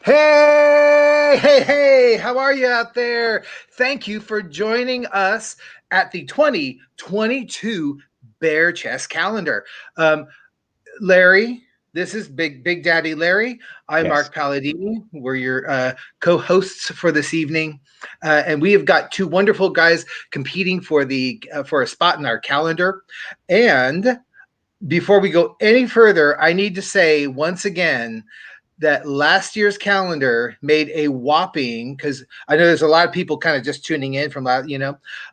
Hey, hey, hey, how are you out there? Thank you for joining us at the 2022 Bear Chess Calendar. Um, Larry, this is Big Daddy Larry. I'm Yes. Mark Palladini. We're your co-hosts for this evening, and we have got two wonderful guys competing for a spot in our calendar. And before we go any further, I need to say once again that last year's calendar made a whopping, because I know there's a lot of people kind of just tuning in from last,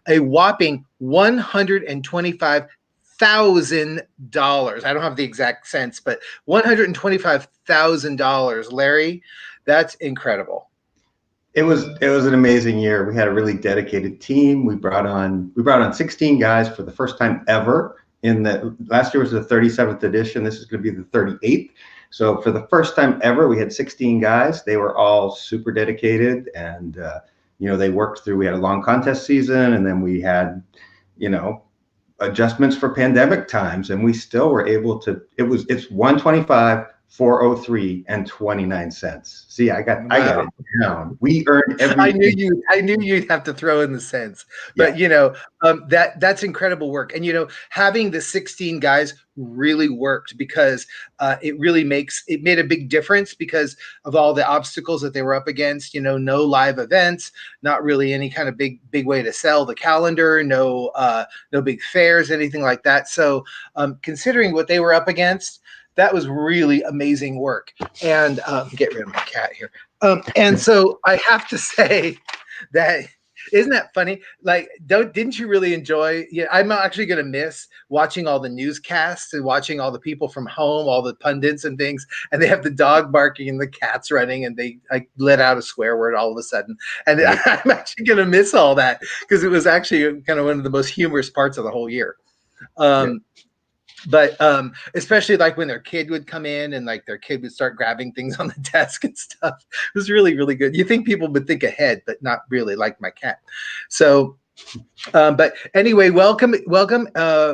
a whopping $125,000. I don't have the exact cents, but $125,000. Larry, that's incredible. It was an amazing year. We had a really dedicated team. We brought on 16 guys for the first time ever. In the last year was the 37th edition. This is going to be the 38th. So for the first time ever, we had 16 guys. They were all super dedicated, and they worked through. We had a long contest season, and then we had, you know, adjustments for pandemic times, and we still were able to. It's 125. 403 and 29 cents. See, I got Wow. it down. We earned I every. knew you'd have to throw in the cents, Yeah. but that's incredible work. And having the 16 guys really worked because it made a big difference because of all the obstacles that they were up against. No live events, not really any kind of big way to sell the calendar, no big fairs, anything like that. So considering what they were up against, that was really amazing work. And get rid of my cat here. And so I have to say that isn't that funny? Like, didn't you really enjoy? Yeah, I'm actually going to miss watching all the newscasts and watching all the people from home, all the pundits and things, and they have the dog barking and the cats running, and they let out a swear word all of a sudden, and I'm actually going to miss all that because it was actually kind of one of the most humorous parts of the whole year. But especially like when their kid would come in and like their kid would start grabbing things on the desk and stuff. It was really, really good. You think people would think ahead, but not really, like my cat. So but anyway, welcome.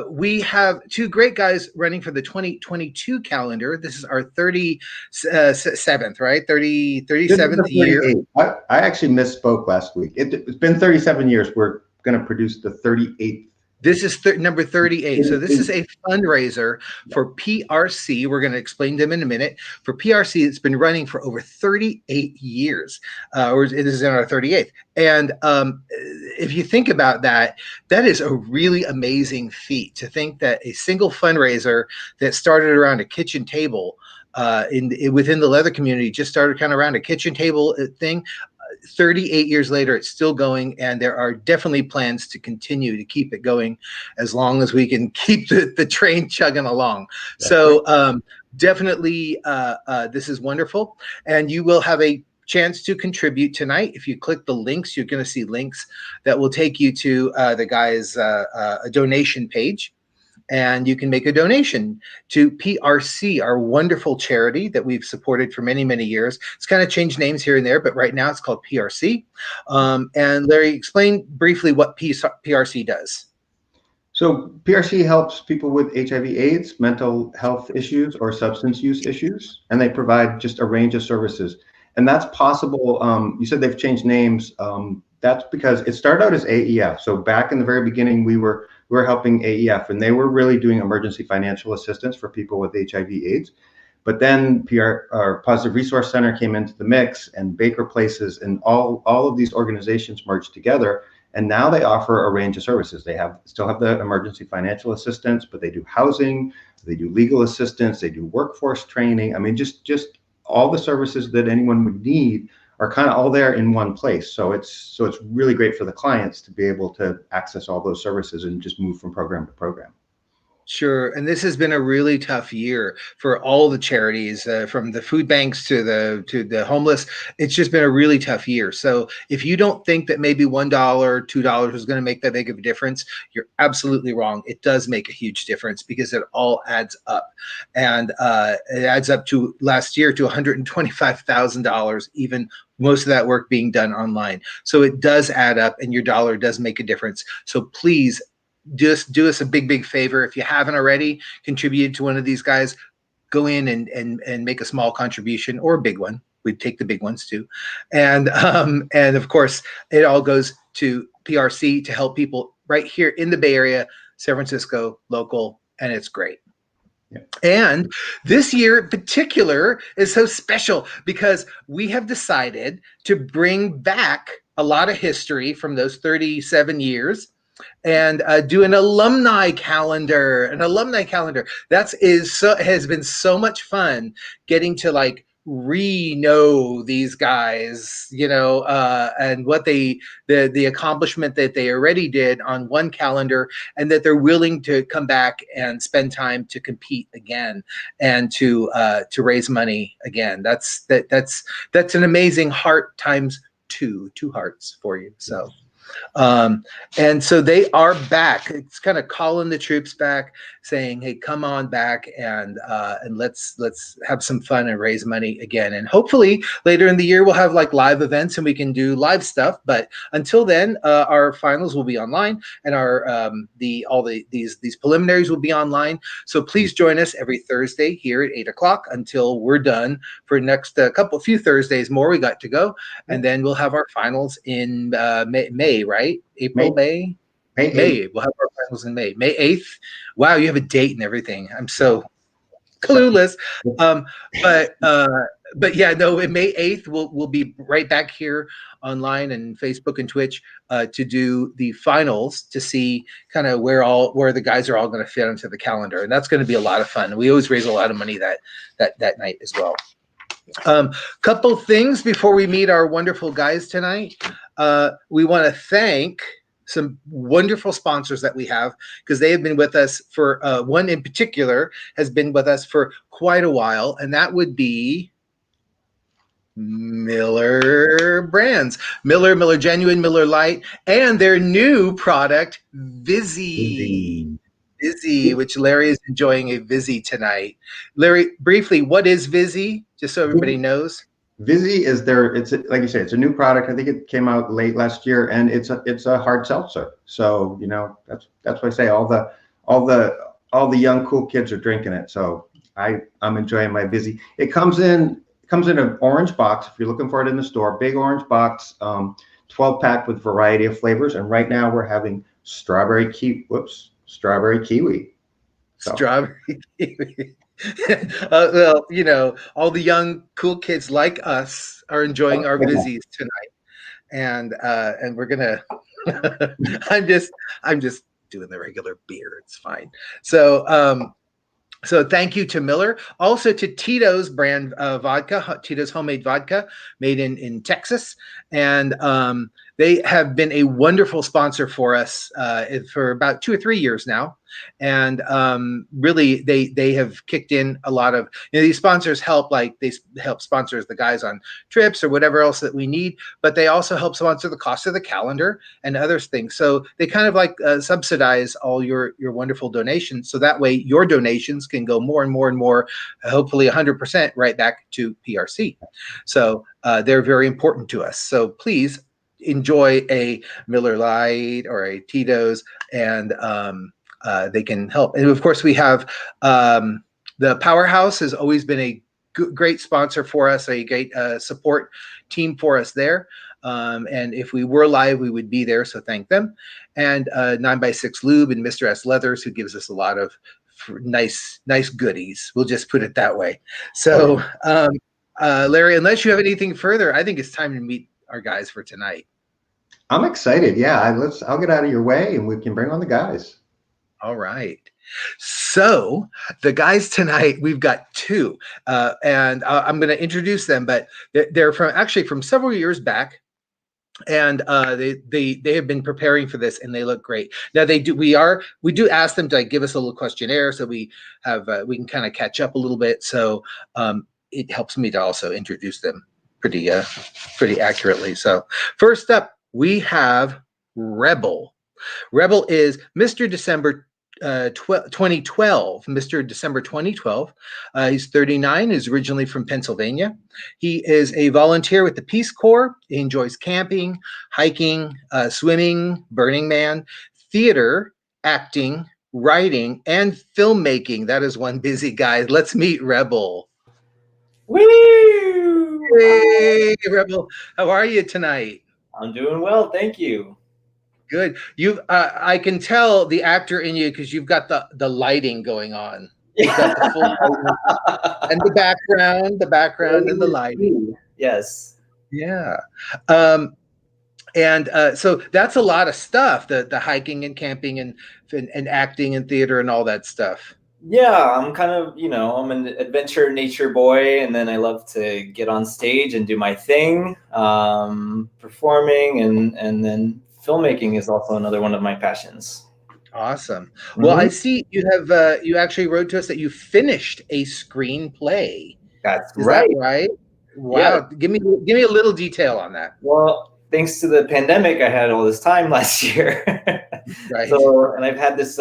We have two great guys running for the 2022 calendar. This is our 37th, right? 37th year. 38. I actually misspoke last week. It's been 37 years. We're going to produce the 38th. This is number 38. So this is a fundraiser for PRC. We're going to explain them in a minute. For PRC, it's been running for over 38 years, or it is in our 38th. And if you think about that, that is a really amazing feat to think that a single fundraiser that started around a kitchen table within the leather community just started kind of around a kitchen table thing. 38 years later, it's still going, and there are definitely plans to continue to keep it going as long as we can keep the train chugging along. So definitely, this is wonderful, and you will have a chance to contribute tonight. If you click the links, you're going to see links that will take you to the guy's a donation page. And you can make a donation to PRC, our wonderful charity that we've supported for many, many years. It's kind of changed names here and there, but right now it's called PRC. And Larry, explain briefly what PRC does. So PRC helps people with HIV/AIDS, mental health issues, or substance use issues, and they provide just a range of services. And that's possible. You said they've changed names. That's because it started out as AEF. So back in the very beginning, we were helping AEF, and they were really doing emergency financial assistance for people with HIV/AIDS. But then our Positive Resource Center came into the mix, and Baker Places, and all of these organizations merged together. And now they offer a range of services. They still have the emergency financial assistance, but they do housing, they do legal assistance, they do workforce training. I mean, just all the services that anyone would need are kind of all there in one place. So it's really great for the clients to be able to access all those services and just move from program to program. Sure. And this has been a really tough year for all the charities, from the food banks to the homeless. It's just been a really tough year. So if you don't think that maybe $1, $2 is going to make that big of a difference, you're absolutely wrong. It does make a huge difference because it all adds up. And it adds up to last year to $125,000, even most of that work being done online. So it does add up, and your dollar does make a difference. So please, just do us a big favor. If you haven't already contributed to one of these guys, go in and make a small contribution, or a big one. we'd take the big ones too. And of course, it all goes to PRC to help people right here in the Bay Area, San Francisco, local, and it's great. Yeah. And this year in particular is so special because we have decided to bring back a lot of history from those 37 years and do an alumni calendar. That has been so much fun getting to like know these guys, and what the accomplishment that they already did on one calendar, and that they're willing to come back and spend time to compete again and to raise money again. That's an amazing heart times two hearts for you. So. And so they are back. It's kind of calling the troops back, saying, "Hey, come on back and let's have some fun and raise money again." And hopefully later in the year we'll have like live events and we can do live stuff. But until then, our finals will be online, and our these preliminaries will be online. So please join us every Thursday here at 8:00 until we're done for next few Thursdays more. We got to go, and then we'll have our finals in May, right? April, May. We'll have our finals in May 8th. Wow, you have a date and everything. I'm so clueless. But yeah, no, in May 8th, we'll be right back here online and Facebook and Twitch to do the finals, to see kind of where the guys are all going to fit into the calendar, and that's going to be a lot of fun. We always raise a lot of money that night as well. Couple things before we meet our wonderful guys tonight. We want to thank some wonderful sponsors that we have, because they have been with us for one in particular has been with us for quite a while, and that would be Miller Brands, Miller Genuine, Miller Lite, and their new product Vizzy, which Larry is enjoying a Vizzy tonight. Larry, briefly, what is Vizzy, just so everybody knows? Vizzy is it's like you say, it's a new product. I think it came out late last year, and it's a hard seltzer. So that's why I say all the young cool kids are drinking it. So I'm enjoying my Vizzy. It comes in an orange box if you're looking for it in the store. Big orange box, 12-pack with variety of flavors. And right now we're having strawberry kiwi. So. Strawberry kiwi. Well, all the young cool kids like us are enjoying our Vizzies tonight, and we're gonna. I'm just doing the regular beer. It's fine. So thank you to Miller, also to Tito's brand vodka, Tito's homemade vodka, made in Texas, and they have been a wonderful sponsor for us for about 2 or 3 years now. And really, they have kicked in a lot of, these sponsors help, like they help sponsor the guys on trips or whatever else that we need, but they also help sponsor the cost of the calendar and other things. So they kind of like subsidize all your wonderful donations. So that way your donations can go more and more and more, hopefully 100% right back to PRC. So they're very important to us. So please enjoy a Miller Lite or a Tito's, and they can help. And of course, we have the Powerhouse has always been a great sponsor for us, a great support team for us there. And if we were live, we would be there. So thank them. And 9x6 Lube and Mr. S Leathers, who gives us a lot of nice goodies. We'll just put it that way. So Larry, unless you have anything further, I think it's time to meet our guys for tonight. I'm excited. Yeah, I'll get out of your way and we can bring on the guys. All right. So the guys tonight, we've got two, and I'm going to introduce them, but they're from several years back, and they have been preparing for this, and they look great. Now we do ask them to give us a little questionnaire, so we can kind of catch up a little bit. So it helps me to also introduce them pretty accurately. So first up, we have Rebel. Rebel is Mr. December 2012. Mr. December 2012. He's 39, is originally from Pennsylvania. He is a volunteer with the Peace Corps. He enjoys camping, hiking, swimming, Burning Man, theater, acting, writing, and filmmaking. That is one busy guy. Let's meet Rebel. Woo! Hey, Rebel, how are you tonight? I'm doing well, thank you. Good. I can tell the actor in you because you've got the lighting going on. You've got the full lighting and the background and the lighting. Yes. Yeah. And so that's a lot of stuff, the hiking and camping and acting and theater and all that stuff. Yeah, I'm kind of, I'm an adventure nature boy, and then I love to get on stage and do my thing. Performing and then filmmaking is also another one of my passions. Awesome. Well, I see you actually wrote to us that you finished a screenplay. That's Is right. that right? Wow. Yeah. Give me a little detail on that. Well, thanks to the pandemic, I had all this time last year. Right. So, and I've had this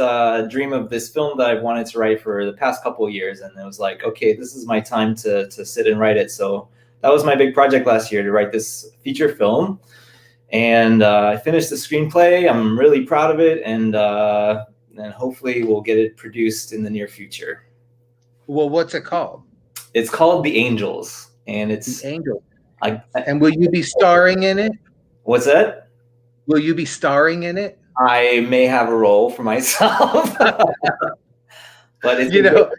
dream of this film that I've wanted to write for the past couple of years, and it was like, okay, this is my time to sit and write it. So that was my big project last year, to write this feature film. And I finished the screenplay. I'm really proud of it, and hopefully we'll get it produced in the near future. Well, what's it called? It's called The Angels, and it's The Angels. And will you be starring in it? What's that? Will you be starring in it? I may have a role for myself, but it's a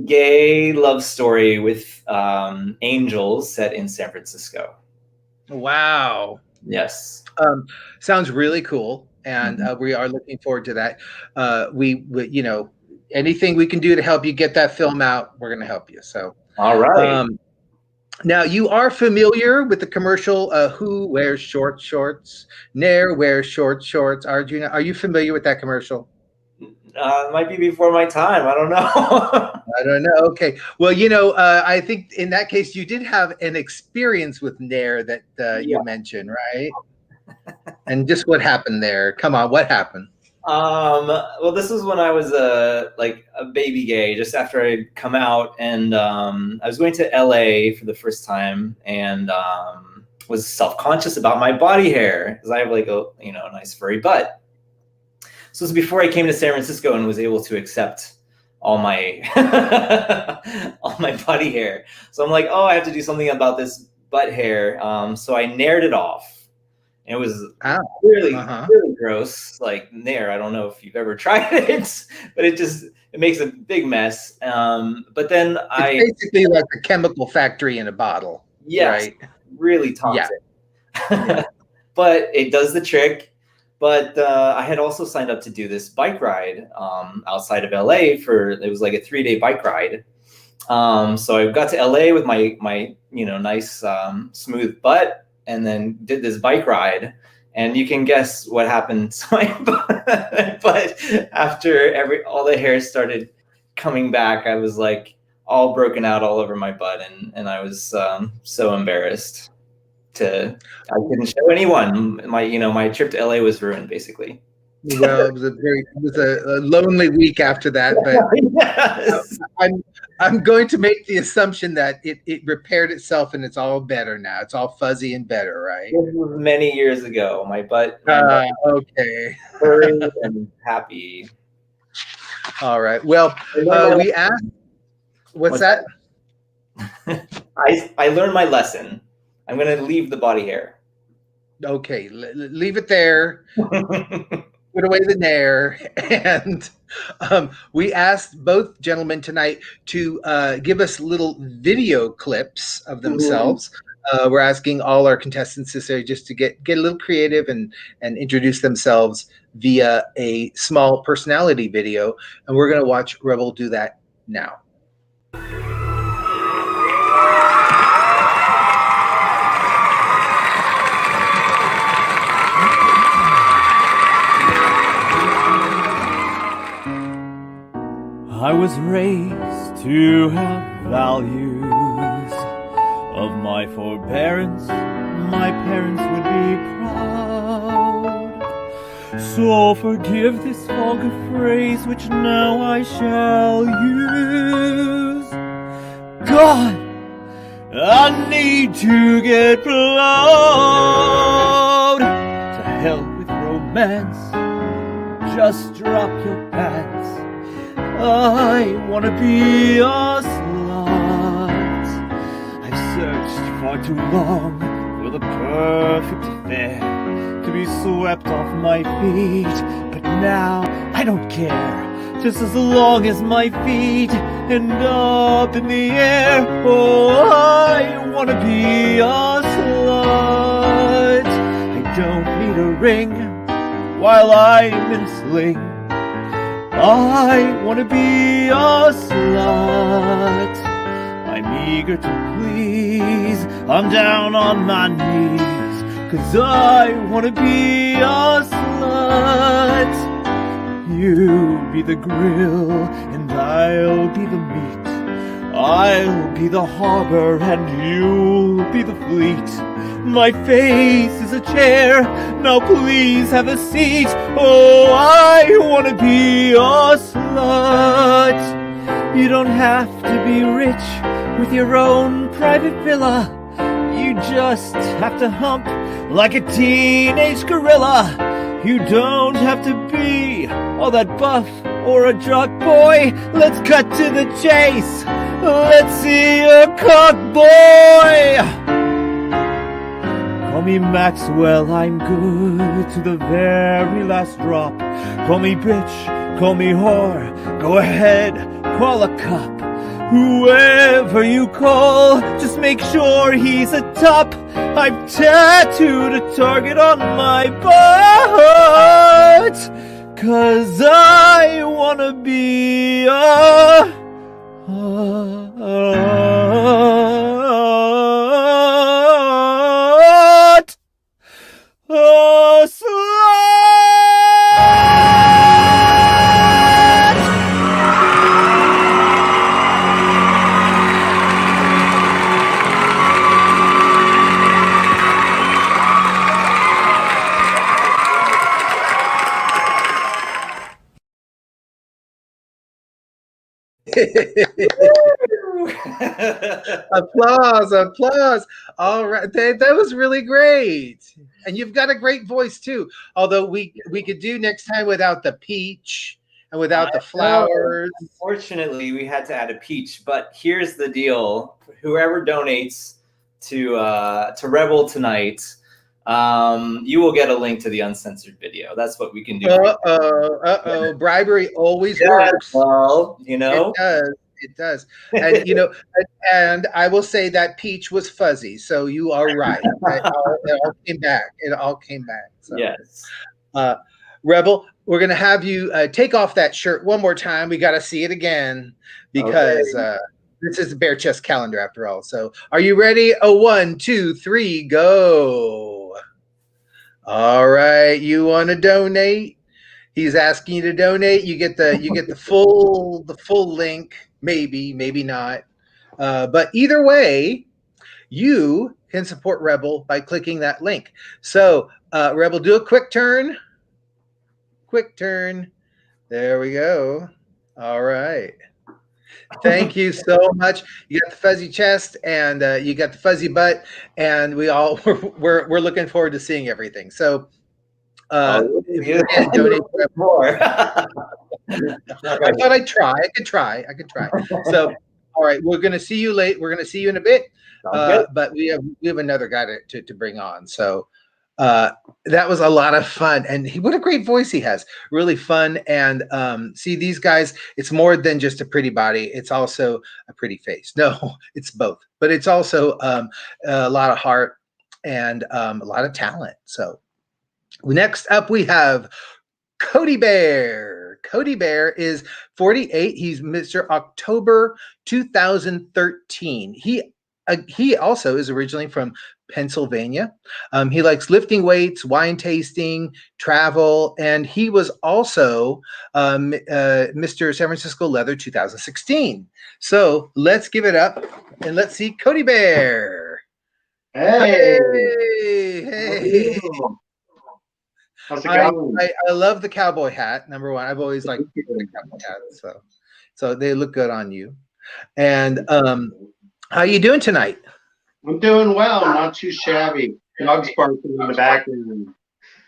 gay love story with angels set in San Francisco. Wow. Yes. Sounds really cool, and we are looking forward to that. We anything we can do to help you get that film out, we're going to help you. So, all right. Now, you are familiar with the commercial, who wears short shorts? Nair wears short shorts. Arjuna, are you familiar with that commercial? It might be before my time. I don't know. I don't know. Okay. Well, I think in that case, you did have an experience with Nair that you mentioned, right? And just what happened there? Come on, what happened? Well, this is when I was a baby gay, just after I'd come out, and I was going to LA for the first time, and was self-conscious about my body hair because I have a nice furry butt. So it was before I came to San Francisco and was able to accept all my all my body hair. So I'm like, oh, I have to do something about this butt hair. So I naired it off. It was really gross, like Nair. I don't know if you've ever tried it, but it makes a big mess. But then it's basically like a chemical factory in a bottle. Yes, right? Really toxic. Yeah. But it does the trick. But I had also signed up to do this bike ride outside of LA it was like a 3-day bike ride. So I got to LA with my nice smooth butt, and then did this bike ride, and you can guess what happened to my butt. But after all the hair started coming back, I was like all broken out all over my butt, and I was so embarrassed. I couldn't show anyone. My trip to LA was ruined, basically. Well, it was a lonely week after that, but yes. I'm going to make the assumption that it repaired itself and it's all better now. It's all fuzzy and better, right? This was many years ago. My butt. Okay. Furry and happy. All right. Well, we asked. What's that? I learned my lesson. I'm going to leave the body hair. Okay, leave it there. Put away the Nair. And we asked both gentlemen tonight to give us little video clips of themselves. We're asking all our contestants just to get a little creative and introduce themselves via a small personality video. And we're going to watch Rebel do that now. I was raised to have values. Of my forbearance, my parents would be proud. So forgive this vulgar phrase which now I shall use. God, I need to get plowed. To hell with romance, just drop your pants. I wanna be a slut. I've searched far too long for the perfect affair to be swept off my feet. But now I don't care, just as long as my feet end up in the air. Oh, I wanna be a slut. I don't need a ring while I'm in sling. I wanna be a slut. I'm eager to please, I'm down on my knees, 'cause I wanna be a slut. You be the grill and I'll be the meat. I'll be the harbor and you'll be the fleet. My face is a chair, now please have a seat. Oh, I wanna be a slut. You don't have to be rich with your own private villa. You just have to hump like a teenage gorilla. You don't have to be all that buff or a drug boy. Let's cut to the chase. Let's see a cock boy. Call me Maxwell, I'm good to the very last drop. Call me bitch, call me whore, go ahead, call a cop. Whoever you call, just make sure he's a top. I've tattooed a target on my butt, 'cause I wanna be a Applause, applause. All right. That was really great. And you've got a great voice too. Although we could do next time without the peach and without the flowers. Unfortunately, we had to add a peach, but here's the deal. Whoever donates to Rebel tonight, you will get a link to the uncensored video. That's what we can do. Uh-oh. Bribery always works. Well, you know. It does. And, you know, and I will say that peach was fuzzy. So you are right. It all came back. It all came back. So. Yes. Rebel, we're going to have you take off that shirt one more time. We got to see it again because this is the bare chest calendar after all. So are you ready? 1, 2, 3, go. All right. You want to donate? He's asking you to donate. You get the full link. Maybe not. But either way, you can support Rebel by clicking that link. So Rebel, do a quick turn. Quick turn. There we go. All right. Thank you so much. You got the fuzzy chest and you got the fuzzy butt, and we're looking forward to seeing everything. So if you can donate more. I thought I'd try. I could try. So, all right, we're going to see you late. We're going to see you in a bit. But we have another guy to bring on. So that was a lot of fun, and what a great voice he has. Really fun. And see, these guys, it's more than just a pretty body. It's also a pretty face. No, it's both. But it's also a lot of heart and a lot of talent. So next up, we have Cody Bear. Cody Bear is 48. He's Mr. October 2013. He also is originally from Pennsylvania. He likes lifting weights, wine tasting, travel, and he was also Mr. San Francisco Leather 2016. So let's give it up and let's see Cody Bear. Hey. How's it going? I love the cowboy hat. Number one, I've always liked the cowboy hat, so they look good on you. And how you doing tonight? I'm doing well, not too shabby. Dogs barking in the background.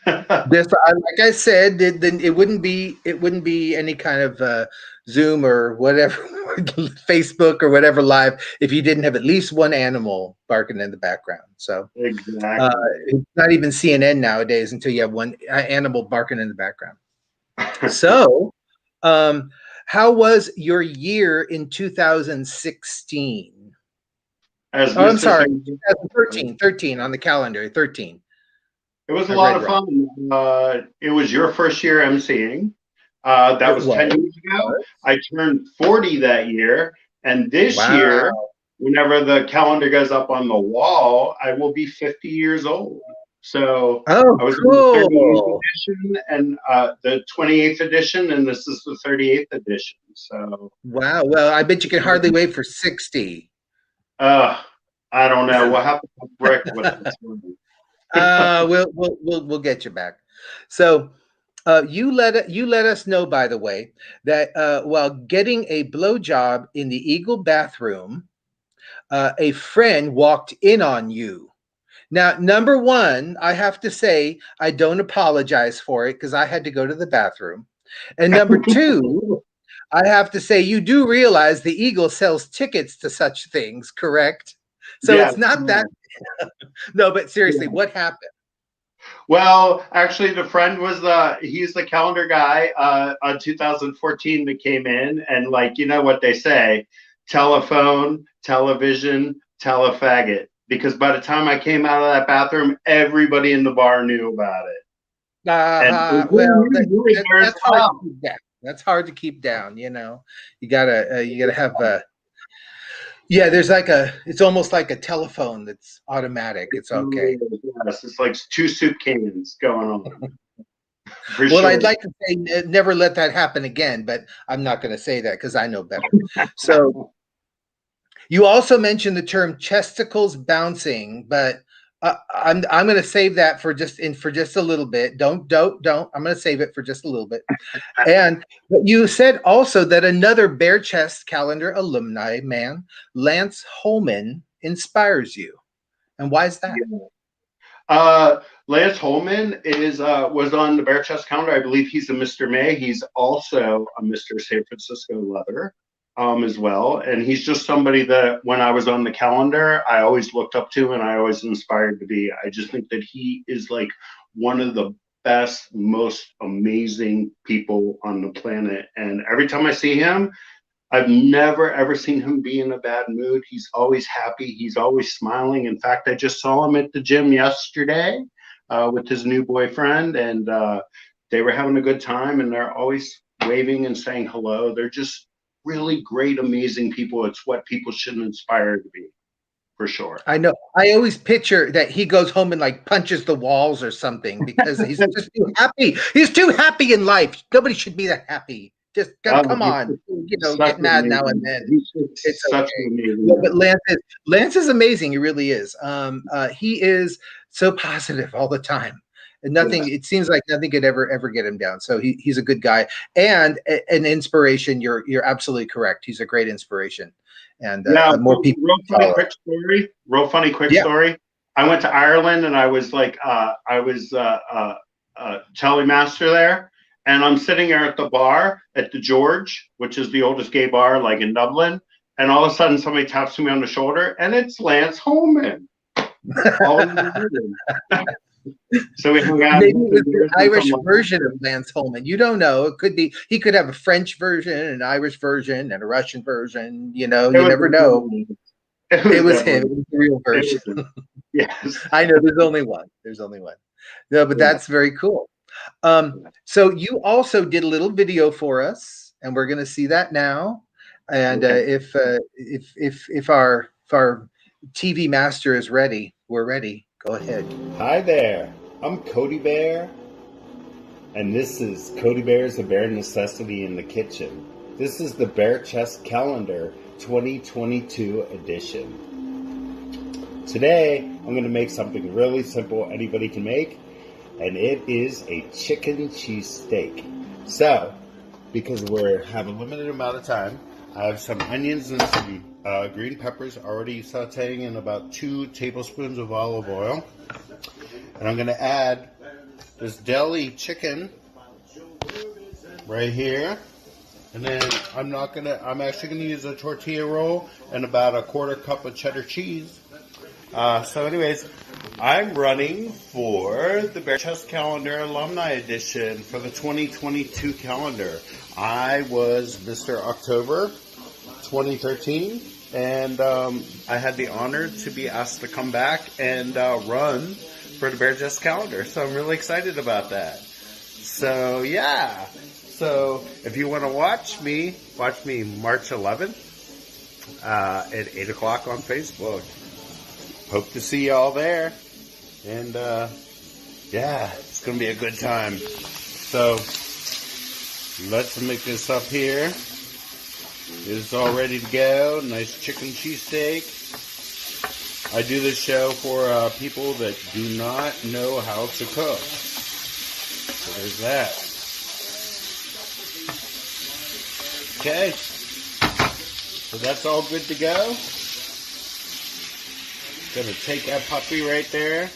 Like I said, then it wouldn't be any kind of Zoom or whatever, Facebook or whatever live if you didn't have at least one animal barking in the background. So Exactly. it's not even CNN nowadays until you have one animal barking in the background. So, how was your year in 2016? As Oh, I'm Mr. sorry, Sanders- 13 on the calendar, 13. It was a I lot read of fun. It was your first year emceeing. That It was was. 10 years ago. I turned 40 that year. And this Wow. year, whenever the calendar goes up on the wall, I will be 50 years old. So Oh, I was cool. in the 38th edition and the 28th edition, and this is the 38th edition. So Wow. Well, I bet you can hardly wait for 60. I don't know. We'll have to brick with this one. We'll get you back. So you let us know, by the way, that while getting a blowjob in the Eagle bathroom, a friend walked in on you. Now, number one, I have to say I don't apologize for it because I had to go to the bathroom. And number two, I have to say you do realize the Eagle sells tickets to such things, correct? So Yeah. it's not that. No, but seriously, what happened? Well, actually, the friend was he's the calendar guy on 2014 that came in, and like, you know what they say, telephone, television, telefaggot. Because by the time I came out of that bathroom, everybody in the bar knew about it. Well, that's hard to keep down. That's hard to keep down. You know, you gotta have yeah. There's like it's almost like a telephone that's automatic. It's okay. Yes, it's like two soup cans going on. Well, Sure. I'd like to say never let that happen again, but I'm not going to say that because I know better. So you also mentioned the term chesticles bouncing, but I'm going to save that for just a little bit. Don't. I'm going to save it for just a little bit. And you said also that another Bare Chest calendar alumni man, Lance Holman, inspires you. And why is that? Lance Holman was on the Bare Chest calendar. I believe he's a Mr. May. He's also a Mr. San Francisco Leather as well. And he's just somebody that when I was on the calendar, I always looked up to and I always inspired to be. I just think that he is like one of the best, most amazing people on the planet. And every time I see him, I've never, ever seen him be in a bad mood. He's always happy. He's always smiling. In fact, I just saw him at the gym yesterday with his new boyfriend, and they were having a good time, and they're always waving and saying hello. They're just really great, amazing people. It's what people should inspire to be, for sure. I know. I always picture that he goes home and like punches the walls or something because he's just too happy. He's too happy in life. Nobody should be that happy. Just come on, get mad now and then. It's such okay. amazing. Yeah, but Lance is amazing. He really is. He is so positive all the time, and nothing. It seems like nothing could ever get him down. So he's a good guy and an inspiration. You're absolutely correct. He's a great inspiration, and more people. Real funny quick story. I went to Ireland and I was like telemaster there. And I'm sitting there at the bar at the George, which is the oldest gay bar like in Dublin. And all of a sudden somebody taps me on the shoulder and it's Lance Holman. So we hung out. Maybe it was the Irish version of Lance Holman. You don't know. It could be. He could have a French version, an Irish version, and a Russian version. You know, you never know. It was him. It was the real version. Yes. I know. There's only one. No, but that's very cool. So you also did a little video for us, and we're going to see that now. And if our TV master is ready, we're ready. Go ahead. Hi there. I'm Cody Bear, and this is Cody Bear's A Bare Necessity in the Kitchen. This is the Bare Chest Calendar 2022 edition. Today, I'm going to make something really simple anybody can make. And it is a chicken cheesesteak. So, because we have a limited amount of time, I have some onions and some green peppers already sauteing in about 2 tablespoons of olive oil. And I'm going to add this deli chicken right here. And then I'm actually gonna use a tortilla roll and about a quarter cup of cheddar cheese. So anyways, I'm running for the Bare Chest Calendar Alumni Edition for the 2022 calendar. I was Mr. October 2013, and I had the honor to be asked to come back and run for the Bare Chest Calendar. So I'm really excited about that. So yeah. So if you want to watch me March 11th at 8 o'clock on Facebook. Hope to see y'all there. And yeah, it's going to be a good time. So let's make this up here. It's all ready to go. Nice chicken cheesesteak. I do this show for people that do not know how to cook. So there's that. Okay, so that's all good to go. Gonna take that puppy right there,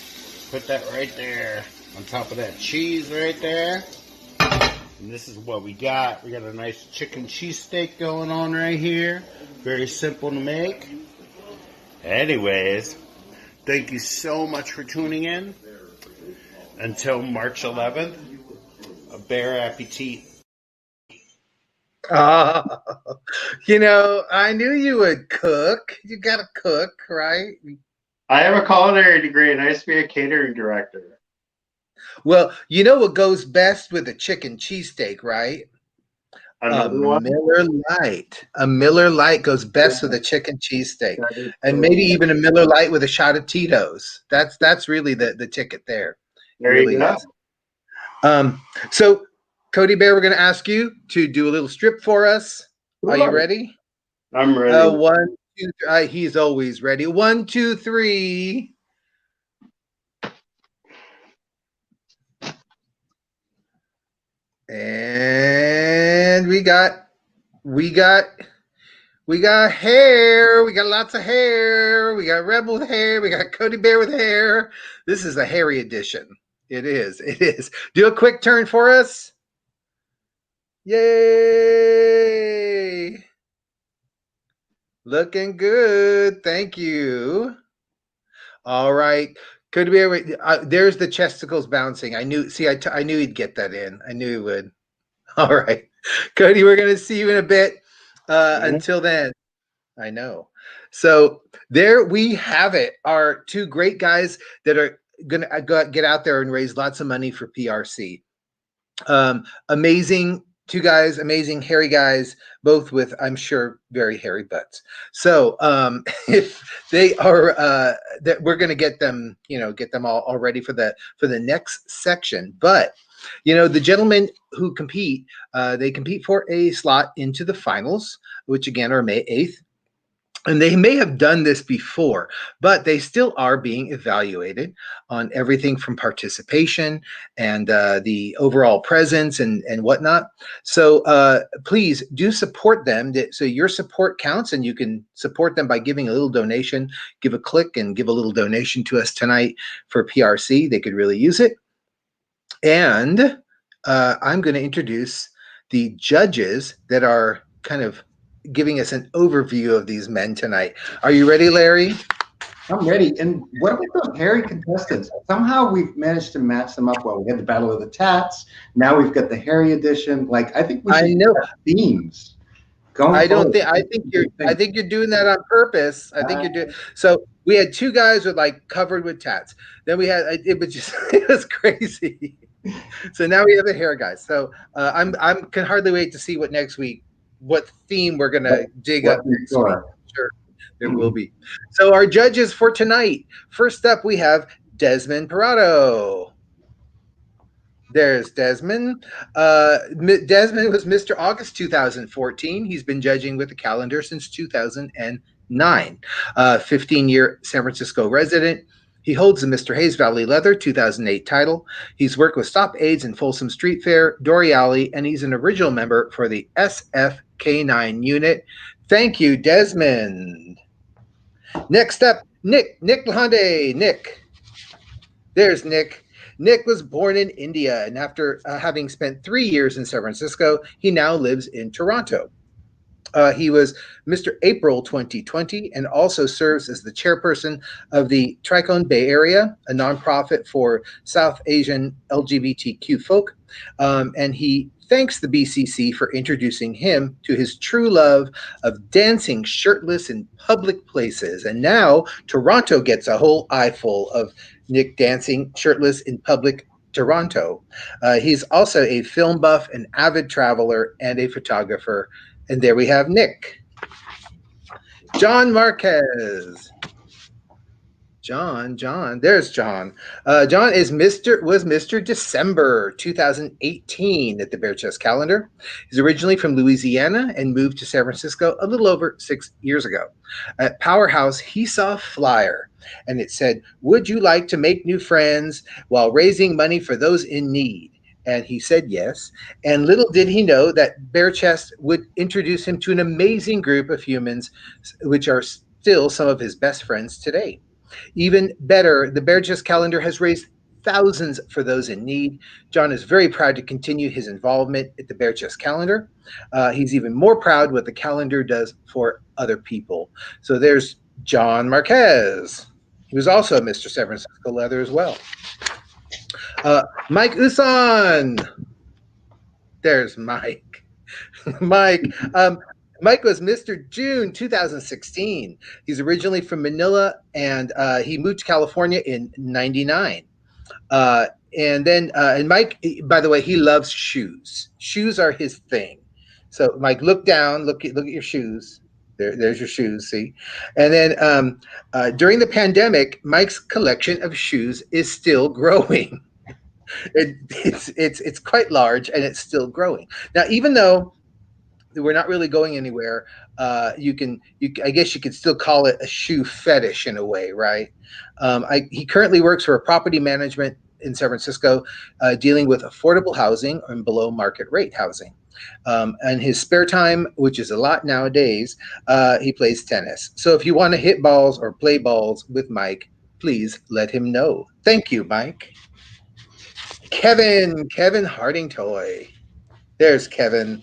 put that right there on top of that cheese right there. And this is what we got. We got a nice chicken cheesesteak going on right here. Very simple to make. Anyways, thank you so much for tuning in. Until March 11th, a bear appetit. You know, I knew you would cook. You gotta cook, right? I have a culinary degree and I used to be a catering director. Well, you know what goes best with a chicken cheesesteak, right? Another one? Miller Lite. A Miller Lite goes best with a chicken cheesesteak. And maybe even a Miller Lite with a shot of Tito's. That's really the ticket there. There you go. So Cody Bear, we're going to ask you to do a little strip for us. Are you ready? I'm ready. 1, 2, 3. He's always ready. 1, 2, 3. And we got hair. We got lots of hair. We got Rebel with hair. We got Cody Bear with hair. This is a hairy edition. It is. It is. Do a quick turn for us. Yay! Looking good. Thank you. All right. Could we? There's the chesticles bouncing. I knew. See, I knew he'd get that in. I knew he would. All right, Cody. We're gonna see you in a bit. Until then, I know. So there we have it. Our two great guys that are gonna get out there and raise lots of money for PRC. Amazing. Two guys, amazing hairy guys, both with, I'm sure, very hairy butts. So if they are, that we're going to get them, get them all ready for the next section. But the gentlemen who compete, they compete for a slot into the finals, which again are May 8th. And they may have done this before, but they still are being evaluated on everything from participation and the overall presence and whatnot. So please do support them. So your support counts, and you can support them by giving a little donation. Give a click and give a little donation to us tonight for PRC. They could really use it. And I'm going to introduce the judges that are kind of giving us an overview of these men tonight. Are you ready, Larry? I'm ready. And what about those hairy contestants? Somehow we've managed to match them up well. We had the Battle of the Tats. Now we've got the hairy edition. Like, I think we should have themes. I think you're doing that on purpose. I think you're doing. So we had two guys with covered with tats. Then we had it was crazy. So now we have the hair guys. So I'm can hardly wait to see what theme we're going to dig up next week. Sure, there will be. So our judges for tonight. First up, we have Desmond Parado. There's Desmond. Desmond was Mr. August 2014. He's been judging with the calendar since 2009. 15-year San Francisco resident. He holds the Mr. Hayes Valley Leather 2008 title. He's worked with Stop AIDS and Folsom Street Fair, Dory Alley, and he's an original member for the SFK9 unit. Thank you, Desmond. Next up, Nick Lahonde. Nick. There's Nick. Nick was born in India, and after having spent 3 years in San Francisco, he now lives in Toronto. He was Mr. April 2020 and also serves as the chairperson of the Tricone Bay Area, a nonprofit for South Asian LGBTQ folk. And he thanks the BCC for introducing him to his true love of dancing shirtless in public places. And now Toronto gets a whole eyeful of Nick dancing shirtless in public Toronto. He's also a film buff, an avid traveler, and a photographer. And there we have Nick. John Marquez. John, there's John. John was Mr. December 2018 at the Bear Chest calendar. He's originally from Louisiana and moved to San Francisco a little over 6 years ago. At Powerhouse, he saw a flyer and it said, "Would you like to make new friends while raising money for those in need?" And he said yes. And little did he know that Bear Chest would introduce him to an amazing group of humans, which are still some of his best friends today. Even better, the Bear Chest calendar has raised thousands for those in need. John is very proud to continue his involvement at the Bear Chest calendar. He's even more proud what the calendar does for other people. So there's John Marquez. He was also a Mr. San Francisco Leather as well. Mike Usan. There's Mike. Mike was Mr. June 2016. He's originally from Manila, and he moved to California in '99. And Mike, by the way, he loves shoes. Shoes are his thing. So Mike, look down, look at your shoes. There's your shoes, see? And then during the pandemic, Mike's collection of shoes is still growing. It's quite large, and it's still growing. Now, even though we're not really going anywhere, I guess you could still call it a shoe fetish in a way, right? He currently works for a property management in San Francisco, dealing with affordable housing and below market rate housing. And his spare time, which is a lot nowadays, he plays tennis. So if you want to hit balls or play balls with Mike, please let him know. Thank you, Mike. Kevin Hardingtoy. There's Kevin.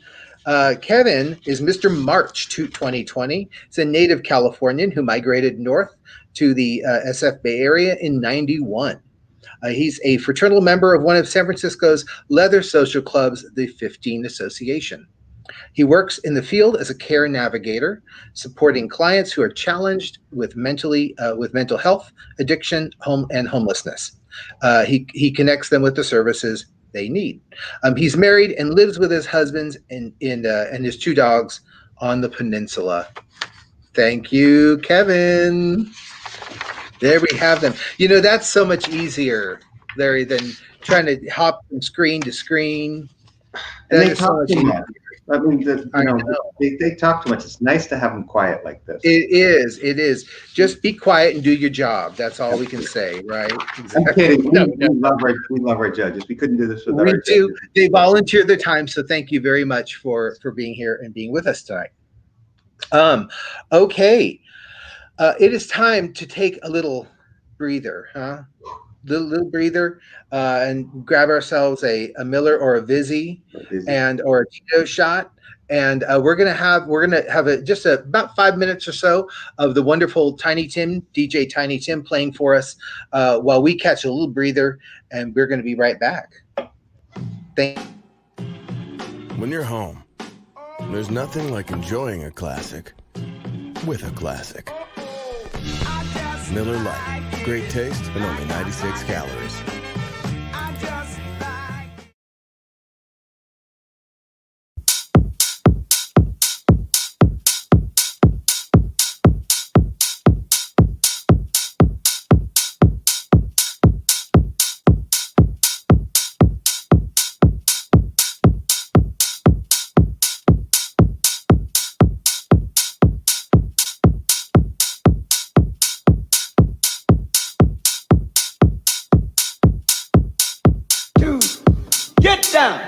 Kevin is Mr. March 2020. He's a native Californian who migrated north to the SF Bay Area in '91. He's a fraternal member of one of San Francisco's leather social clubs, the 15 Association. He works in the field as a care navigator, supporting clients who are challenged with mental health, addiction, and homelessness. He connects them with the services they need. He's married and lives with his husband and his 2 dogs on the peninsula. Thank you, Kevin. There we have them. You know, that's so much easier, Larry, than trying to hop from screen to screen. And they talk too much. I mean, they talk too much. It's nice to have them quiet like this. It is. Just be quiet and do your job. That's all we can say, right? Exactly. I'm kidding. We love our judges. We couldn't do this without our judges. We do. They volunteer their time, so thank you very much for being here and being with us tonight. Okay. It is time to take a little breather, huh? Little breather, and grab ourselves a Miller or a Vizzy or a Tito shot, and we're gonna have just about 5 minutes or so of the wonderful DJ Tiny Tim playing for us while we catch a little breather, and we're gonna be right back. When you're home, there's nothing like enjoying a classic with a classic. Miller Lite. Great taste and only 96 calories. Get down.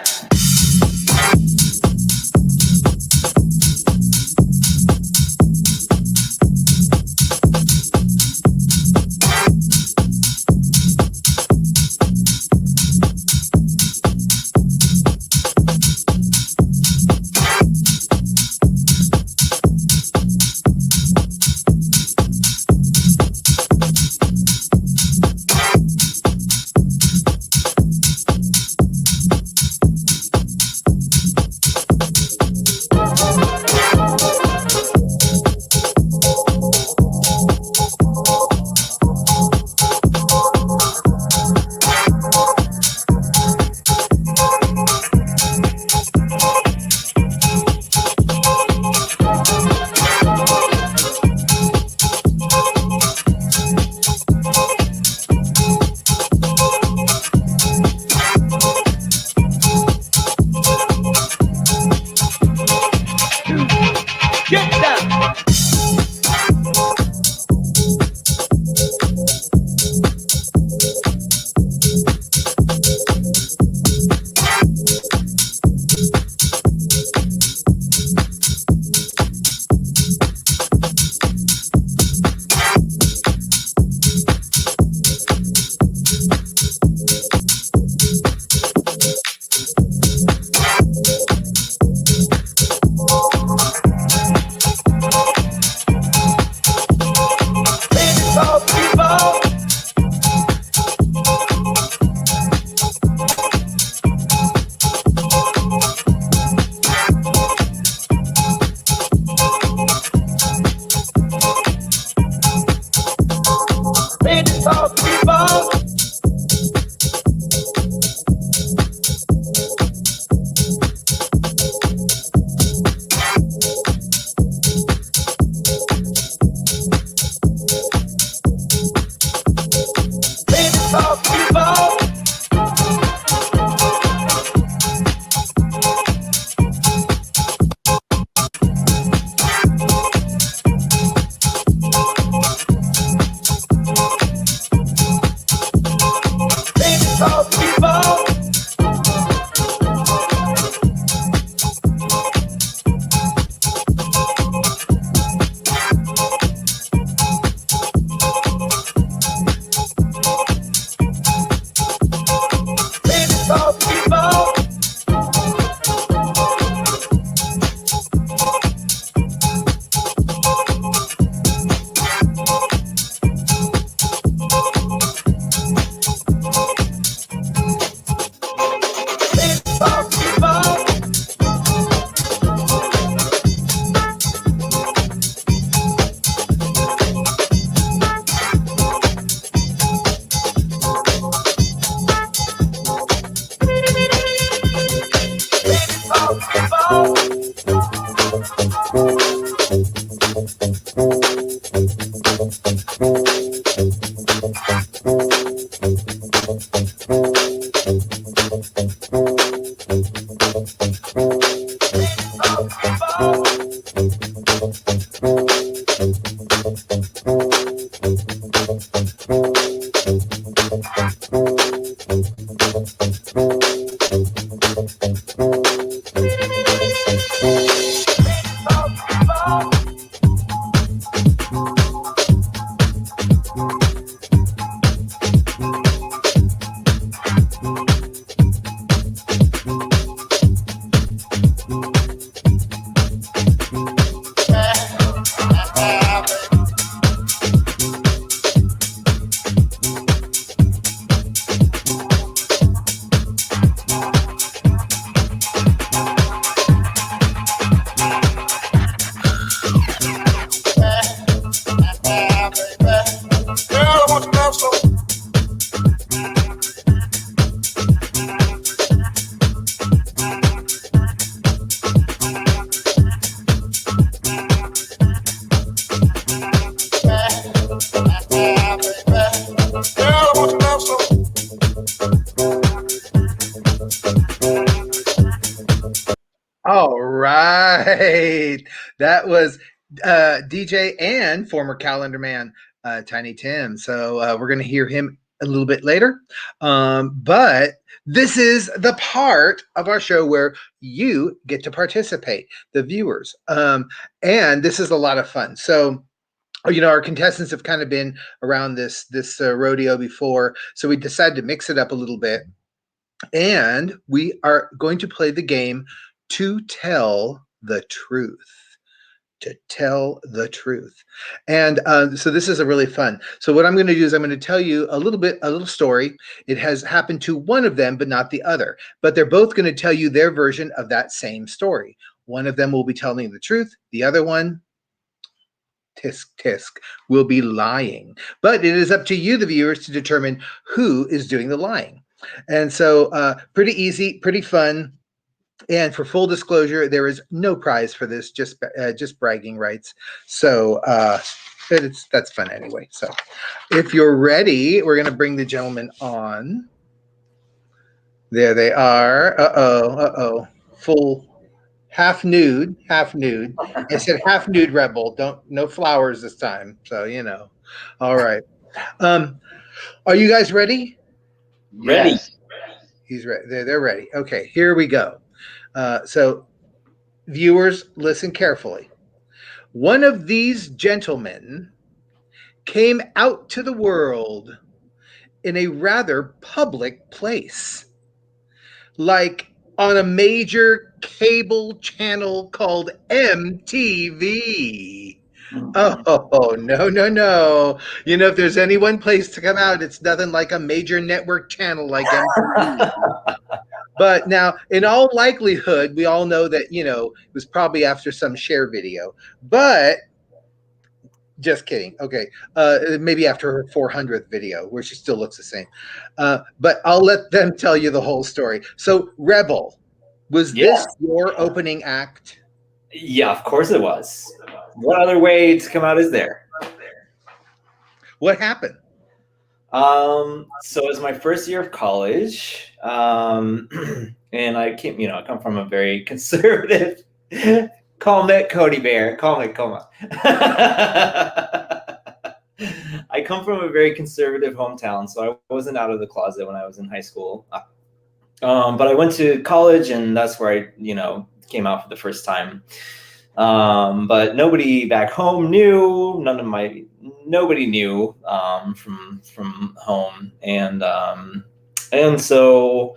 All right. That was DJ and former calendar man, Tiny Tim. So we're going to hear him a little bit later. But this is the part of our show where you get to participate, the viewers. And this is a lot of fun. So, our contestants have kind of been around this rodeo before. So we decided to mix it up a little bit. And we are going to play the game To Tell the Truth. To tell the truth. And so this is a really fun. So what I'm going to do is I'm going to tell you a little story. It has happened to one of them, but not the other. But they're both going to tell you their version of that same story. One of them will be telling the truth. The other one, tisk tisk, will be lying. But it is up to you, the viewers, to determine who is doing the lying. And so pretty easy, pretty fun. And for full disclosure, there is no prize for this, just bragging rights. So that's fun anyway. So if you're ready, we're going to bring the gentleman on. There they are. Uh-oh. Full half nude. I said half nude rebel. No flowers this time. So, All right. Are you guys ready? Ready. Yes. He's ready. They're ready. Okay, here we go. So, viewers, listen carefully. One of these gentlemen came out to the world in a rather public place, like on a major cable channel called MTV. Oh, no. If there's any one place to come out, it's nothing like a major network channel like MTV. But now, in all likelihood, we all know that, it was probably after some share video. But just kidding. Okay. Maybe after her 400th video where she still looks the same. But I'll let them tell you the whole story. So, Rebel, was this your opening act? Yeah, of course it was. What other way to come out is there? What happened? So it was my first year of college, and I come from a very conservative. Call me Cody Bear. Call me. I come from a very conservative hometown, so I wasn't out of the closet when I was in high school. But I went to college, and that's where I, came out for the first time. But nobody back home knew. Nobody knew from home, and so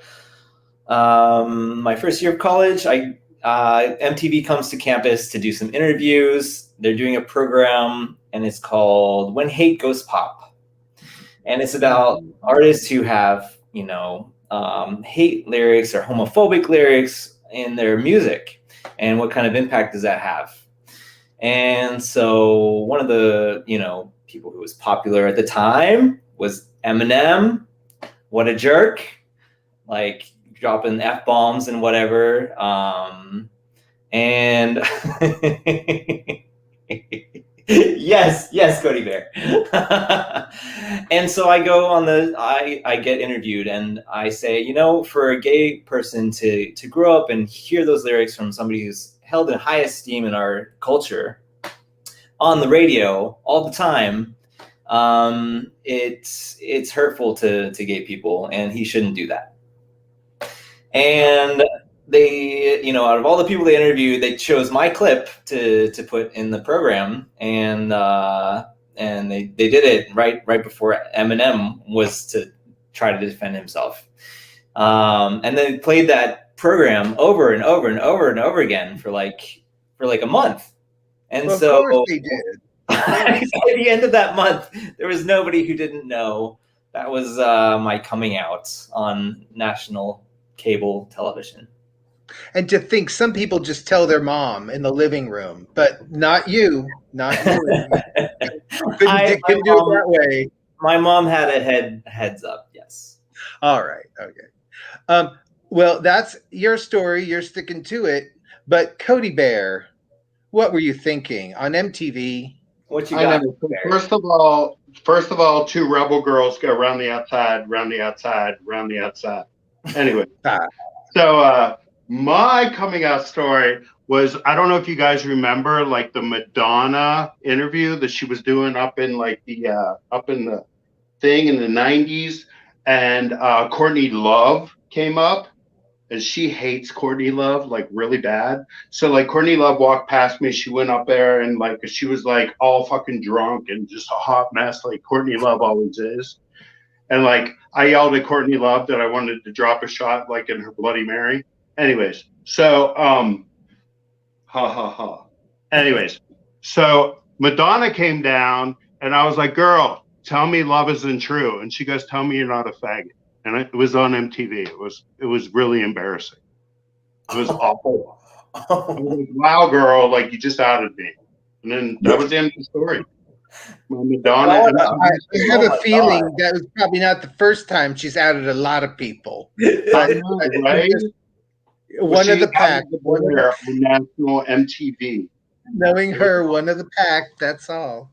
my first year of college, MTV comes to campus to do some interviews. They're doing a program, and it's called When Hate Goes Pop, and it's about artists who have hate lyrics or homophobic lyrics in their music. And what kind of impact does that have? And so one of the, people who was popular at the time was Eminem. What a jerk. Like dropping F-bombs and whatever. And yes, Cody Bear. And so I go on I get interviewed, and I say, for a gay person to grow up and hear those lyrics from somebody who's held in high esteem in our culture on the radio all the time, it's hurtful to gay people, and he shouldn't do that. And they, out of all the people they interviewed, they chose my clip to put in the program, and they did it right before Eminem was to try to defend himself, and they played that program over and over and over and over again for like a month. And well, so of course they did. At the end of that month, there was nobody who didn't know. That was my coming out on national cable television. And to think some people just tell their mom in the living room, but not you. Couldn't do it that way. My mom had a heads up. Yes. All right. Okay. Well, that's your story. You're sticking to it. But Cody Bear, what were you thinking on MTV? What you got? First of all, two rebel girls go round the outside, round the outside, round the outside. Anyway, so my coming out story was, I don't know if you guys remember, like the Madonna interview that she was doing up in the thing in the 90s, and Courtney Love came up. And she hates Courtney Love like really bad. So like Courtney Love walked past me. She went up there and like she was like all fucking drunk and just a hot mess like Courtney Love always is. And like I yelled at Courtney Love that I wanted to drop a shot like in her Bloody Mary. Anyways, so Anyways, so Madonna came down and I was like, "Girl, tell me love isn't true." And she goes, "Tell me you're not a faggot." And it was on MTV. It was really embarrassing. It was awful. I was like, "Wow, girl, like you just outed me." And then that was the end of the story. Madonna. I have a feeling that was probably not the first time she's outed a lot of people. I know, right? One of the pack. On national MTV. Knowing her, one of the pack. That's all.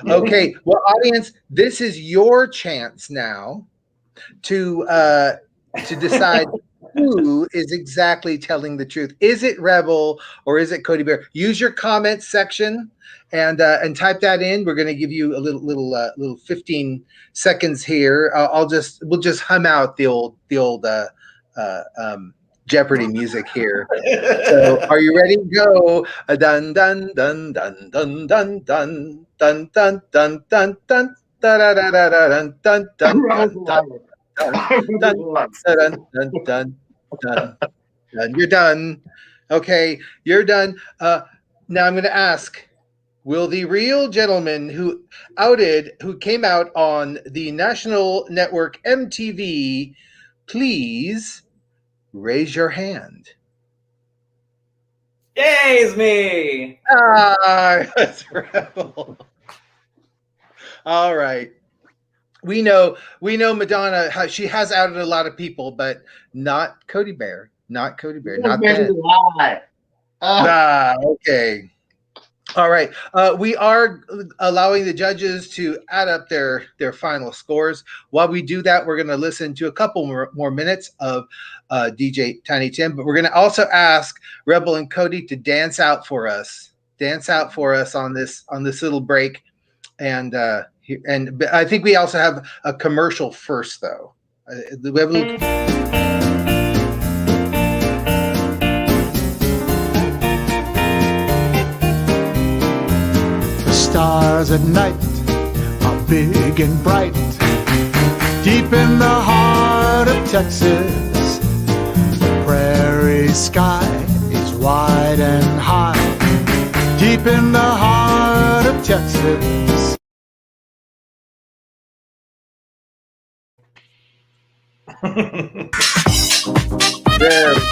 Okay. Well, audience, this is your chance now to decide who is exactly telling the truth. Is it Rebel or is it Cody Bear? Use your comments section and type that in. We're going to give you a little 15 seconds here. We'll just hum out the old Jeopardy music here. So, are you ready? Go! Dun dun dun dun dun dun dun dun dun dun dun dun. Dun, dun, dun, dun, dun, dun, dun, dun. You're done. Okay, you're done. Now I'm going to ask, will the real gentleman who came out on the national network MTV, please raise your hand? Yay, it's me! That's Rebel. All right. We know Madonna, how she has outed a lot of people, but not Cody Bear. Not Cody Bear. Not that. Okay. All right. We are allowing the judges to add up their final scores. While we do that, we're going to listen to a couple more minutes of DJ Tiny Tim, but we're going to also ask Rebel and Cody to dance out for us on this little break. And I think we also have a commercial first, though. We have a little... The stars at night are big and bright. Deep in the heart of Texas, the prairie sky is wide and high. Deep in the heart of Texas. There we go.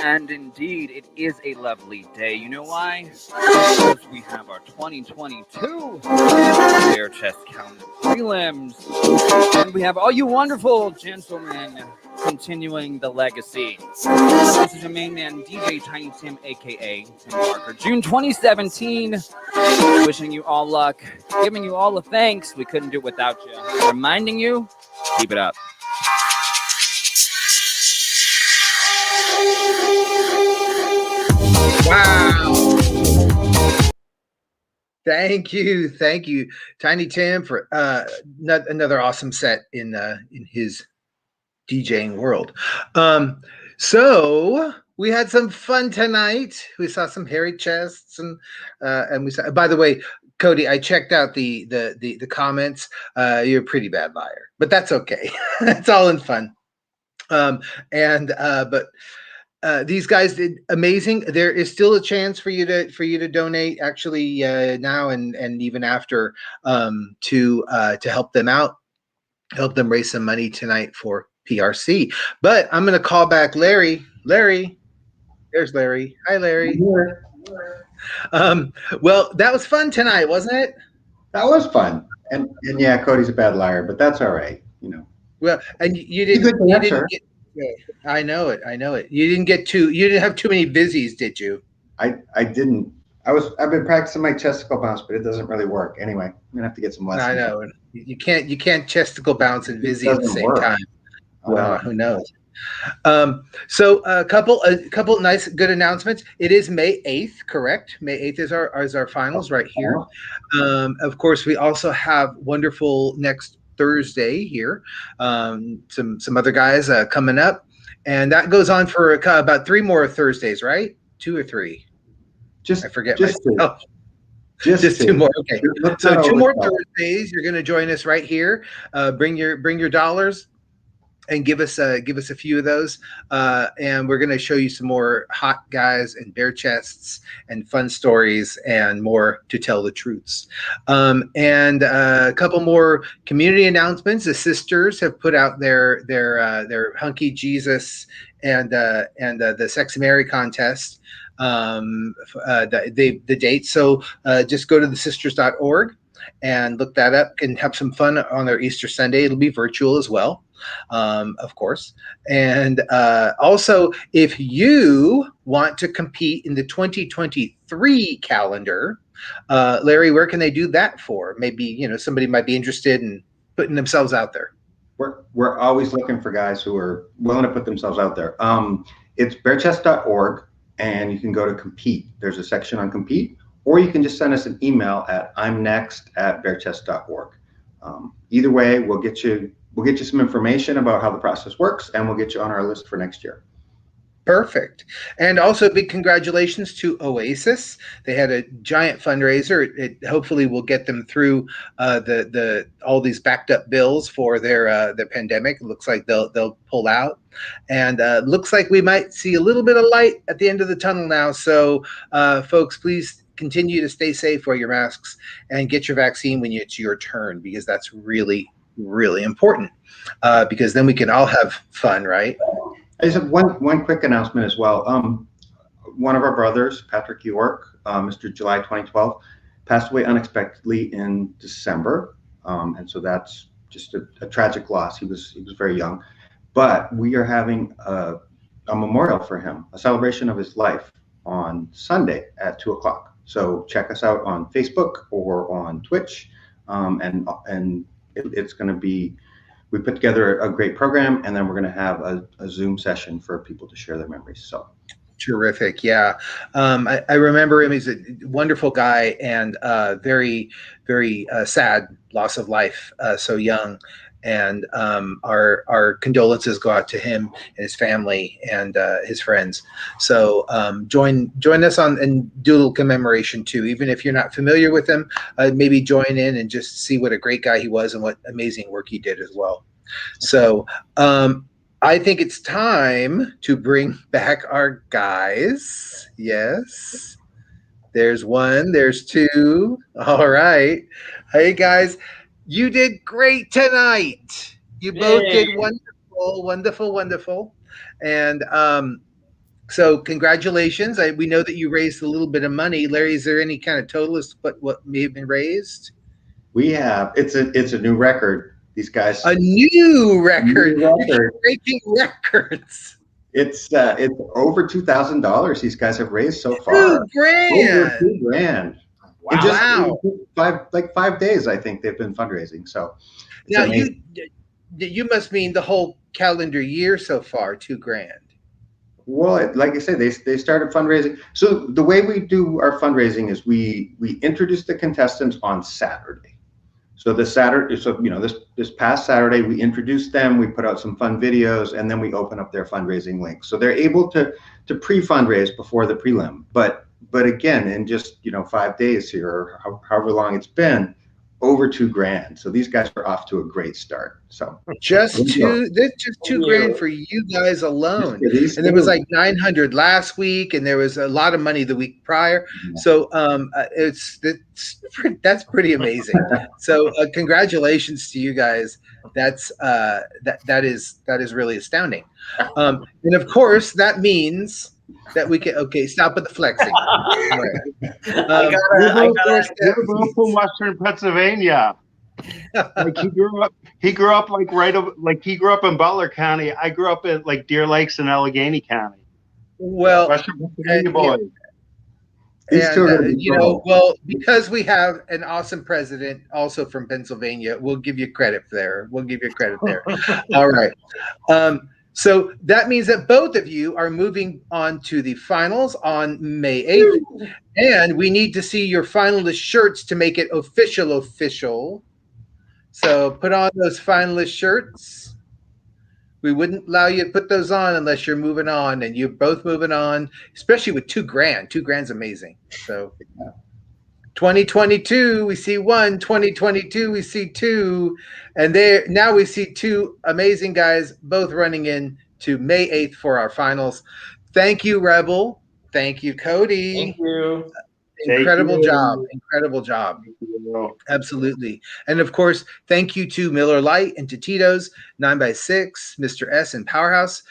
And indeed, it is a lovely day. You know why? Because we have our 2022 Bare Chest Calendar Prelims. And we have all you wonderful gentlemen continuing the legacy. This is your main man, DJ Tiny Tim, a.k.a. Tim Parker. June 2017. Wishing you all luck. Giving you all the thanks. We couldn't do it without you. Reminding you, keep it up. Wow. Thank you, Tiny Tim, for another awesome set in his DJing world. So we had some fun tonight. We saw some hairy chests, and we saw. By the way, Cody, I checked out the comments. You're a pretty bad liar, but that's okay. It's all in fun. These guys did amazing. There is still a chance for you to donate, actually, now and even after, to help them out, help them raise some money tonight for PRC. But I'm going to call back Larry. Larry, there's Larry. Hi, Larry. Well, that was fun tonight, wasn't it? That was fun. And yeah, Cody's a bad liar, but that's all right. Well, and you didn't get. I know it. You didn't have too many busies, did you? I didn't. I've been practicing my chesticle bounce, but it doesn't really work. Anyway, I'm gonna have to get some lessons. I know. You can't chesticle bounce and busy at the same time. Well, who knows? So a couple nice good announcements. It is May 8th, correct? May 8th is our finals right here. Of course, we also have wonderful next Thursday here. Some other guys coming up, and that goes on for about 3 more Thursdays, right? 2 or 3? I forget myself. Just 2 more. Okay, so 2 more Thursdays. You're going to join us right here. Bring your dollars and give us a few of those, and we're going to show you some more hot guys and bare chests and fun stories and more to tell the truths. And a couple more community announcements. The sisters have put out their Hunky Jesus and the Sexy Mary contest, the date. So just go to thesisters.org and look that up and have some fun on their Easter Sunday. It'll be virtual as well, of course. And also, if you want to compete in the 2023 calendar, Larry, where can they do that for? Maybe, somebody might be interested in putting themselves out there. We're always looking for guys who are willing to put themselves out there. It's barechest.org, and you can go to compete. There's a section on compete, or you can just send us an email at imnext@barechest.org. Either way, we'll get you some information about how the process works, and we'll get you on our list for next year. Perfect. And also big congratulations to Oasis. They had a giant fundraiser. It hopefully will get them through all these backed up bills for their pandemic. It looks like they'll pull out, and looks like we might see a little bit of light at the end of the tunnel now. So folks, please continue to stay safe, wear your masks, and get your vaccine when it's your turn, because that's really, really important, because then we can all have fun, right? I just have one quick announcement as well. One of our brothers, Patrick York, Mr. July 2012, passed away unexpectedly in December, and so that's just a tragic loss. He was very young, but we are having a memorial for him, a celebration of his life on Sunday at 2:00. So check us out on Facebook or on Twitch, and it's going to be. We put together a great program, and then we're going to have a Zoom session for people to share their memories. So terrific. Yeah. I remember him. He's a wonderful guy, and very, very sad loss of life so young. and our condolences go out to him and his family and his friends. So join us on and do a little commemoration too. Even if you're not familiar with him, maybe join in and just see what a great guy he was and what amazing work he did as well. So I think it's time to bring back our guys. Yes. There's one, there's two. All right. Hey, guys, you did great tonight. You both did wonderful. And so congratulations. We know that you raised a little bit of money. Larry, is there any kind of total as to what may have been raised? We have. It's a new record. These guys. A new record. Breaking records. It's over $2,000 these guys have raised so far. $2,000. Over $2,000. Wow. In 5 days, I think they've been fundraising. So now you must mean the whole calendar year so far, $2,000. Well, like I said, they started fundraising. So the way we do our fundraising is we introduce the contestants on Saturday. So this past Saturday, we introduced them, we put out some fun videos, and then we open up their fundraising link. So they're able to pre-fundraise before the prelim. But again, in just 5 days here, or however long it's been, over $2,000. So these guys are off to a great start. So just $2,000 for you guys alone. And there was like 900 last week, and there was a lot of money the week prior. So that's pretty amazing. So congratulations to you guys. That is really astounding. And of course that means that we can stop with the flexing. All right. We're both from Western Pennsylvania. Like he grew up he grew up in Butler County. I grew up in like Deer Lakes in Allegheny County. Well, Western Pennsylvania boys. Well, because we have an awesome president also from Pennsylvania, we'll give you credit there. All right. So that means that both of you are moving on to the finals on May 8th. And we need to see your finalist shirts to make it official. So put on those finalist shirts. We wouldn't allow you to put those on unless you're moving on, and you're both moving on, especially with $2,000. $2,000's amazing. So 2022, we see 1. 2022, we see 2. And now we see 2 amazing guys both running in to May 8th for our finals. Thank you, Rebel. Thank you, Cody. Thank you. Incredible job. Absolutely. And of course, thank you to Miller Lite and to Tito's 9x6, Mr. S and Powerhouse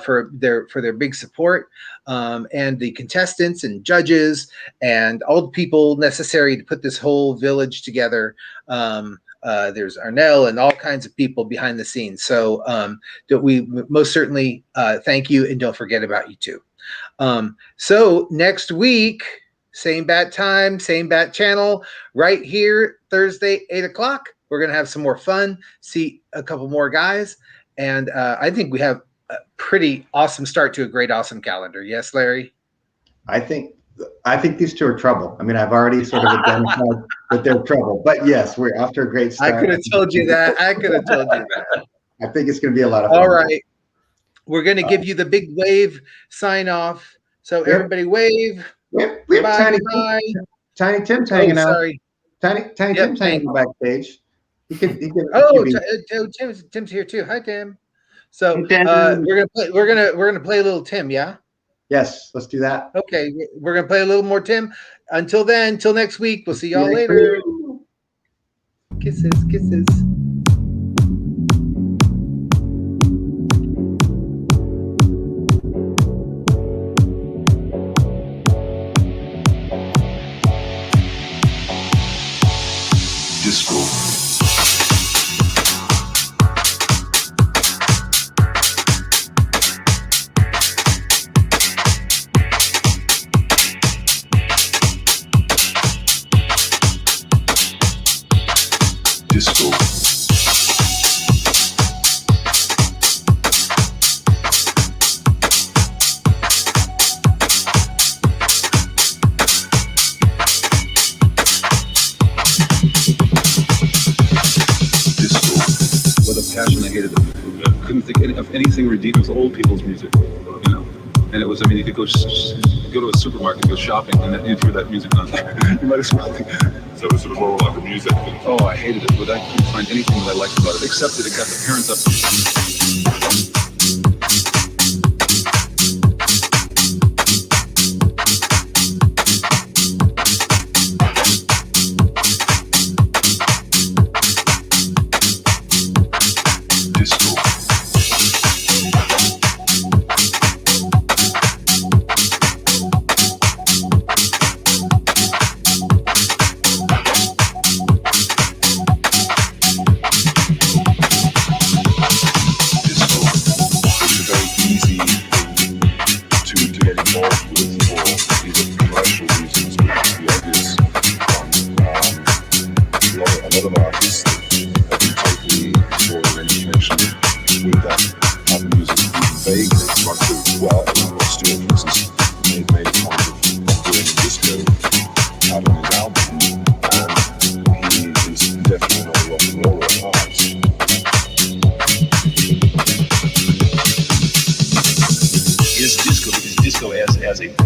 for their big support, and the contestants and judges and all the people necessary to put this whole village together. There's Arnell and all kinds of people behind the scenes. So we most certainly thank you, and don't forget about you too. So next week, same bat time, same bat channel, right here, Thursday, 8 o'clock. We're going to have some more fun, see a couple more guys. And I think we have a pretty awesome start to a great, awesome calendar. Yes, Larry? I think these 2 are trouble. I mean, I've already sort of identified that they're trouble. But yes, we're off to a great start. I could have told you that. I think it's going to be a lot of fun. All right. We're going to give you the big wave sign off. So everybody wave. We have Tiny Tim's hanging out. Sorry. Tiny Tim's hanging out backstage. Tim's here too. Hi, Tim. So we're gonna play a little Tim, yeah? Yes, let's do that. Okay, we're gonna play a little more Tim. Until next week. We'll see y'all later. Kisses. Disco. Disco. if anything redeemed, it was old people's music, you know. And it was, I mean, you could go to a supermarket, go shopping, and then you'd hear that music on. You might as well. So it was sort of more like the music. Oh, I hated it, but I couldn't find anything that I liked about it, except that it got the parents up.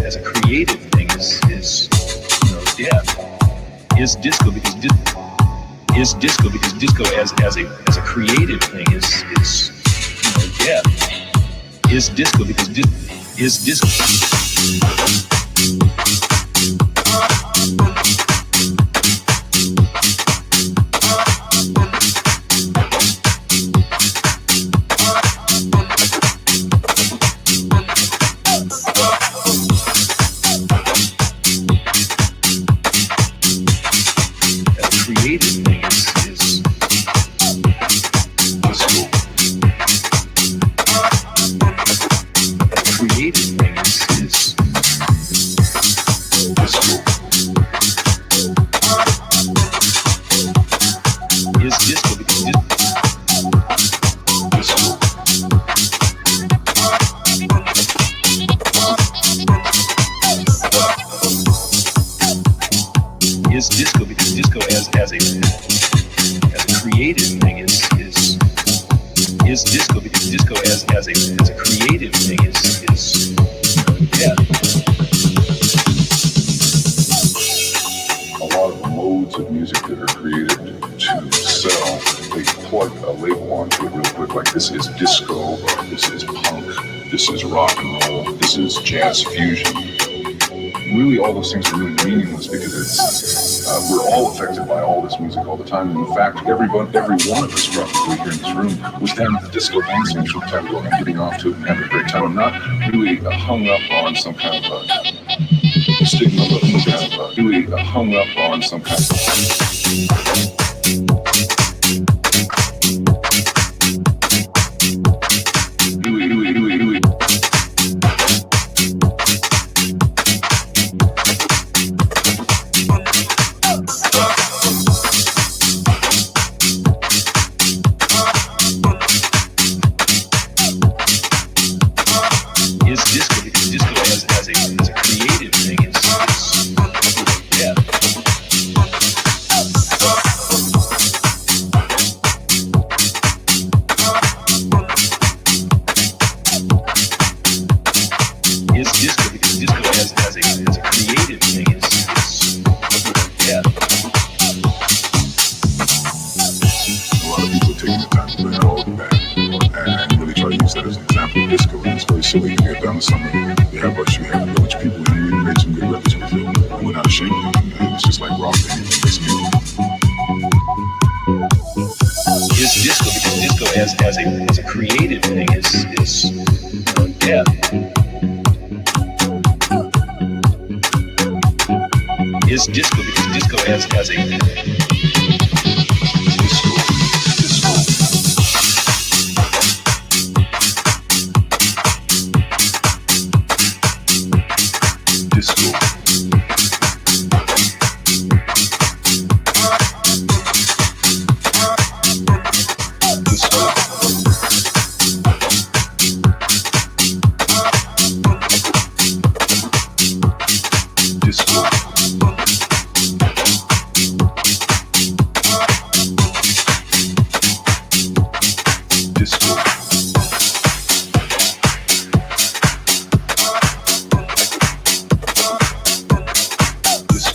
As a creative thing is you know, dead. Is disco because disco as a creative thing is you know, dead. Is disco because is disco. Is disco because disco as a creative thing is disco because disco as a creative thing is yeah. A lot of the modes of music that are created to sell, they plug a label onto it real quick, like this is disco, or this is punk, this is rock and roll, this is jazz fusion. Really, all those things are really meaningless because it's we're all affected by all this music all the time. And in fact, every one of us probably here in this room was down at the disco dancing a short time ago and getting off to it and having a great time. I'm not really hung up on some kind of a stigma, but really hung up on some kind of as a creative thing is yeah. Is disco because disco as a